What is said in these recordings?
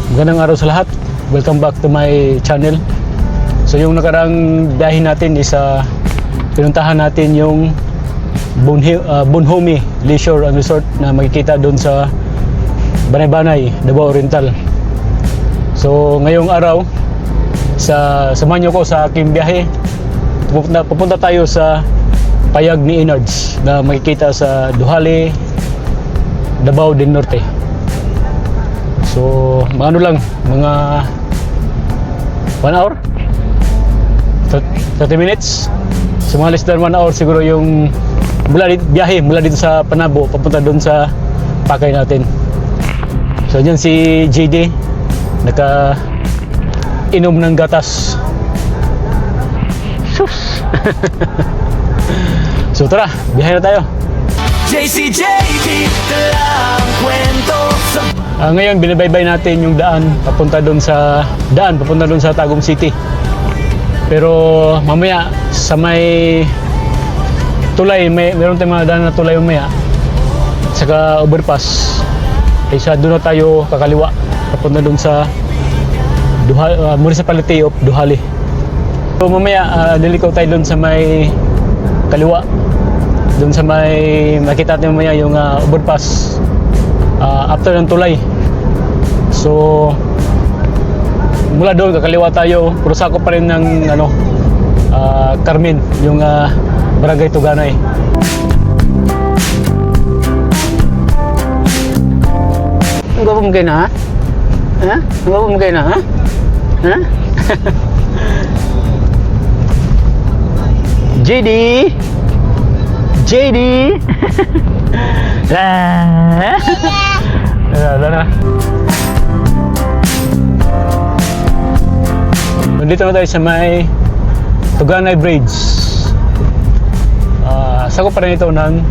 Magandang araw sa lahat. Welcome back to my channel. So yung nakarang biyahe natin is pinuntahan natin yung Bonhomie Leisure and Resort na makikita doon sa Banay-Banay, Davao Oriental. So ngayong araw, samahan nyo ko sa aking biyahe. Pupunta tayo sa Payag ni Inards na makikita sa Duhali, Davao del Norte. So mga mga 1 hour 30 minutes. So mga less than 1 hour siguro yung biyahe mula dito sa Panabo papunta doon sa pakay natin. So dyan si JD naka inom ng gatas. Sus. So tara, biyahe na tayo. JCJD lang kwento sa... Ngayon binabaybay natin yung daan papunta doon sa Tagum City. Pero mamaya sa may tulay, meron tayong mga daan na tulay mamaya. Saka overpass. Kaya doon na tayo kakaliwa papunta doon sa Municipality of Duhali. So mamaya liliko tayo doon sa may kaliwa. Doon sa may makita natin mamaya yung overpass after ng tulay. So mula doon kakaliwa tayo, pero sakop pa rin ng Carmen, yung Barangay Tuganay. Ang gwapo mo kayo na, ha? Ha? Ang gwapo mo kayo na, ha? Ha? JD! JD! Na. Nandito na tayo sa may Tuganay Bridge. Sakop pa rin ito ng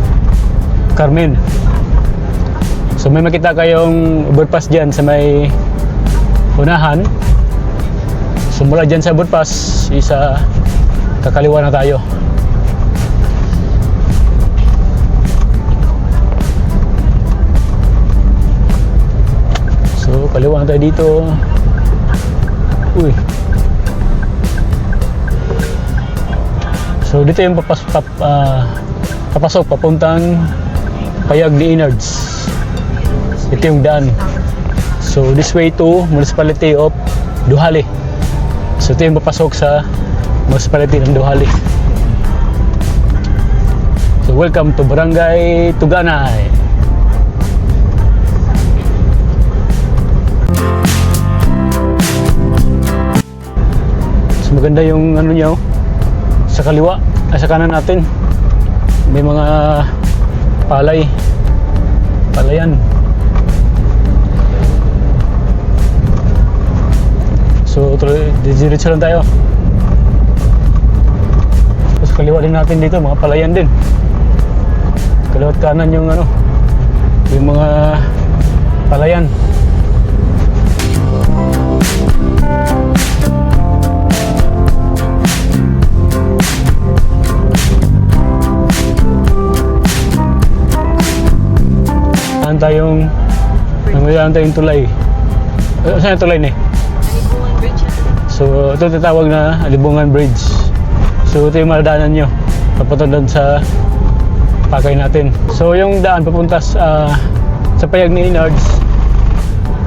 Carmen. So may makita kayong overpass dyan sa may unahan. So mula dyan sa overpass, kakaliwa na tayo. So kaliwa na tayo dito. Uy. So dito yung papasok papuntang Payag ni Inards. Ito yung daan. So this way to Municipality of Duhali. So ito yung papasok sa Municipality ng Duhali. So welcome to Barangay Tuganay. So maganda yung niya, sa kaliwa, sa kanan natin may mga palayan. So diretso lang tayo. Tapos kaliwa din natin dito, mga palayan din. Kaliwa at kanan yung yung mga palayan. Nangyayaran tayong tulay. Saan yung tulay ni? Alibungan Bridge. So ito tinatawag na Alibungan Bridge. So ito yung madaanan nyo papunta doon sa pakay natin. So yung daan papunta sa Payag ni Inards,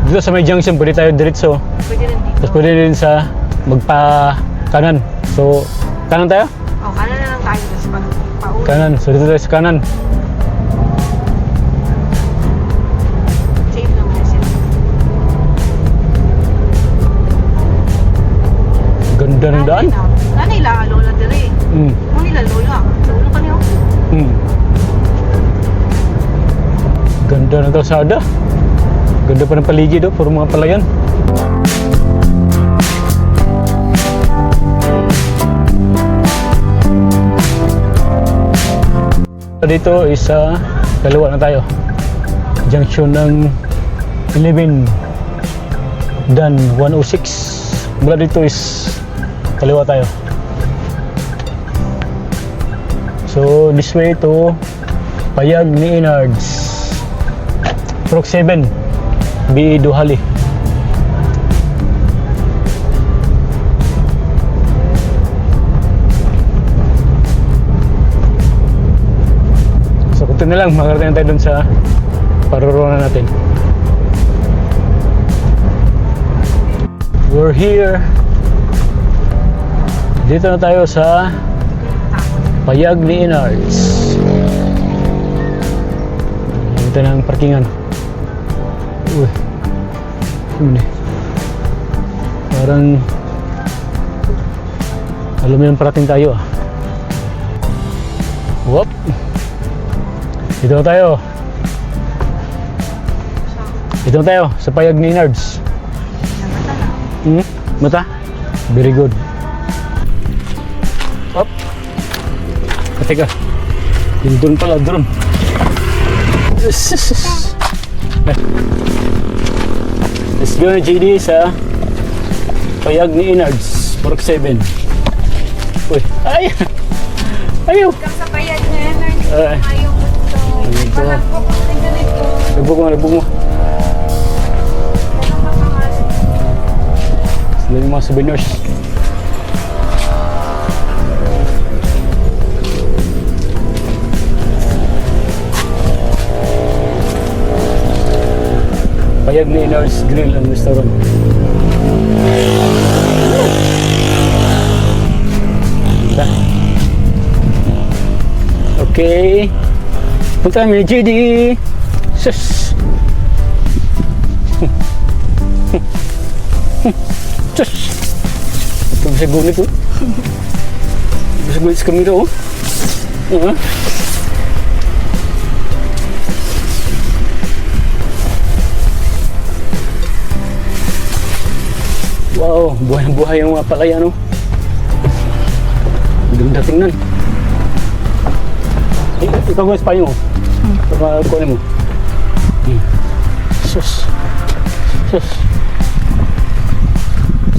dito sa may junction pwede tayo diretso. Pwede rin dito. Tapos pwede rin sa magpa kanan. So kanan tayo? Kanan na lang tayo. Tapos pauwi. Kanan. So dito tayo sa kanan. Safe naman na sila. Ganda ng daan. Nanay la, lola dire. Kung nila lola. Sa ulo ka niyo. Ganda ng kalsada. Ganda pa ng paligid, puro mga palayan. Dito is kaliwa na tayo. Junction ng 11 dan 106. Mula dito is kaliwa tayo. So this way to Payag ni Inards, Proc 7, BE Duhali. Buti na lang, makarating tayo dun sa parurungan natin. We're here. Dito na tayo sa Payag ni Inards. Dito na ang parkingan. Uy. Ano eh. Parang alam mo yung parating tayo ah. Whoop. Dito na tayo. Dito na tayo sa Payag ni Inards. Mata? Very good. Up. Teka. Yung doon pala, drone. Let's go na JD sa Payag ni Inards, Park 7. Uy, ay! Ayaw! Hanggang sa payag na yan, Ay. ayaw mo ito. Ganito. Malagpok ang ganito. Nagbog mo. Ano ang pangalan? Sila yung mga souvenirs. Payag ni Inards Grill and Restaurant. Ganda. Okay. Punta kami JD. Sus. Sus. Ito bisa gunit oh. Bisa gunit sa kamera oh. Wow, buhay-buhay yung mga palaya no. Ganda tingnan. Ikaw mo Espanya mo. Para kunin mo. Sus. Sus.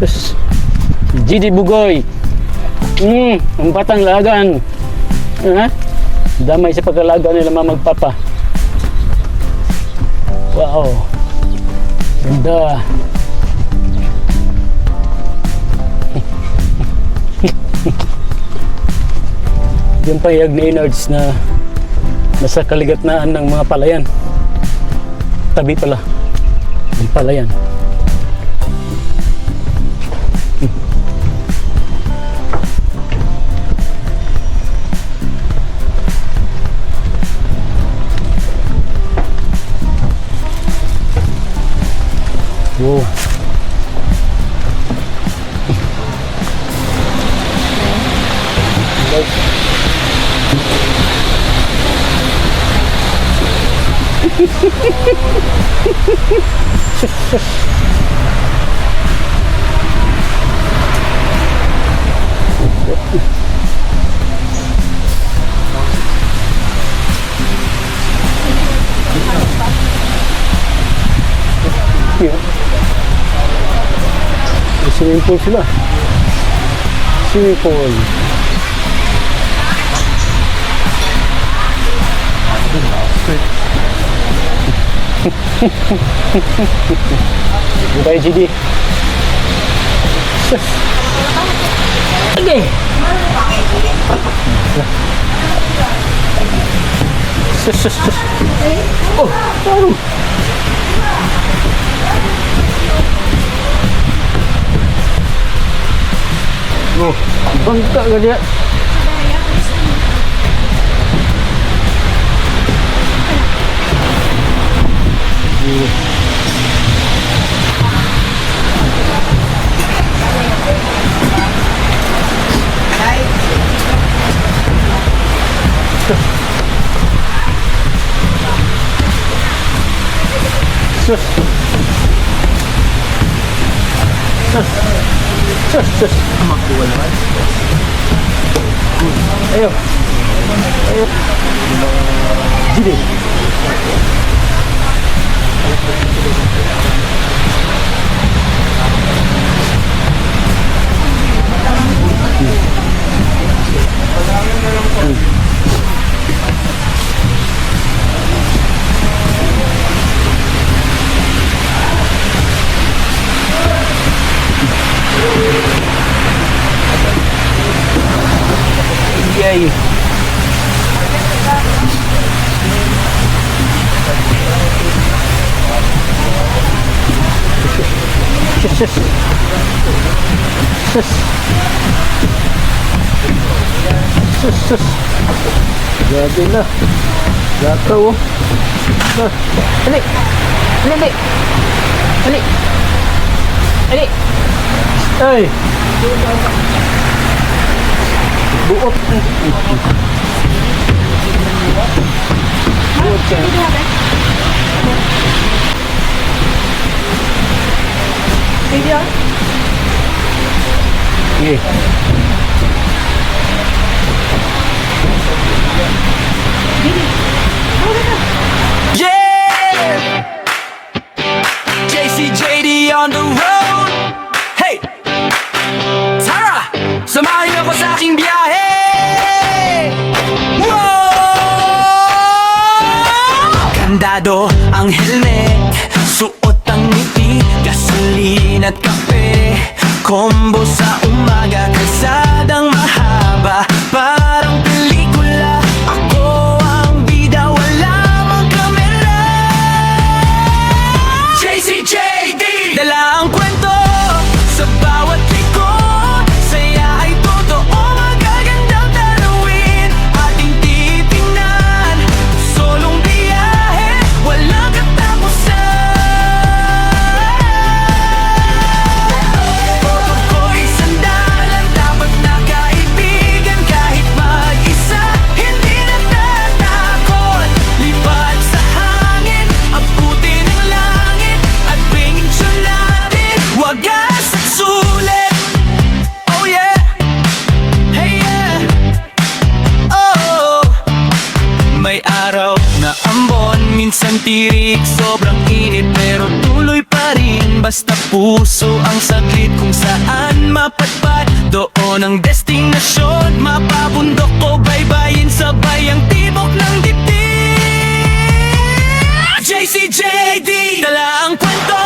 Sus. GD Bugoy. Ang batang lagan. Damay sa pagkalaga nila mga magpapa. Wow. Ganda. Yung Payag ni Inards na nasa kaligatnaan ng mga palayan. Tabi pala ng palayan. Wow. Swimming pool sila. Swimming pool. Goodbye, GD. Okay. Oh, baru. Oh, bangkak ke dia? Ayo. Ayo. Jadi. Yay. Grabe na. Gataw oh. Dali. Dali. Dali. Dali. Ay! Buot. Buot siya. Video? Okay. Yeah! JCJD on the road. Hey! Tara! Samahan niyo ako sa aking biyahe! Wow! Kandado ang helmet, suot ang ngiti, gasolina at kape, combo sa umaga, kalsadang mahaba, parang pelikula. Ako ang bida, wala mang kamera. JCJD, dala ang kwento sa bawat likod. Saya ay totoo, magagandang tanawin ating titingnan. Solong biyahe, walang katapusan. Photo ko'y sandalan, dapat na kaibigan. Kahit mag-isa, hindi natatakot. Lipad sa hangin, abutin ang langit, at bingin siya natin, wagas at sulit. Oh yeah, hey yeah, oh. May araw na ambon, minsan tirik, sobrang init, pero tuloy pa rin. Basta puso ang saglit, kung saan mapadpad, doon ang destinasyon. Mapabundok ko, baybayin sabay ang tibok ng dibdib. JCJD, dala ang kwento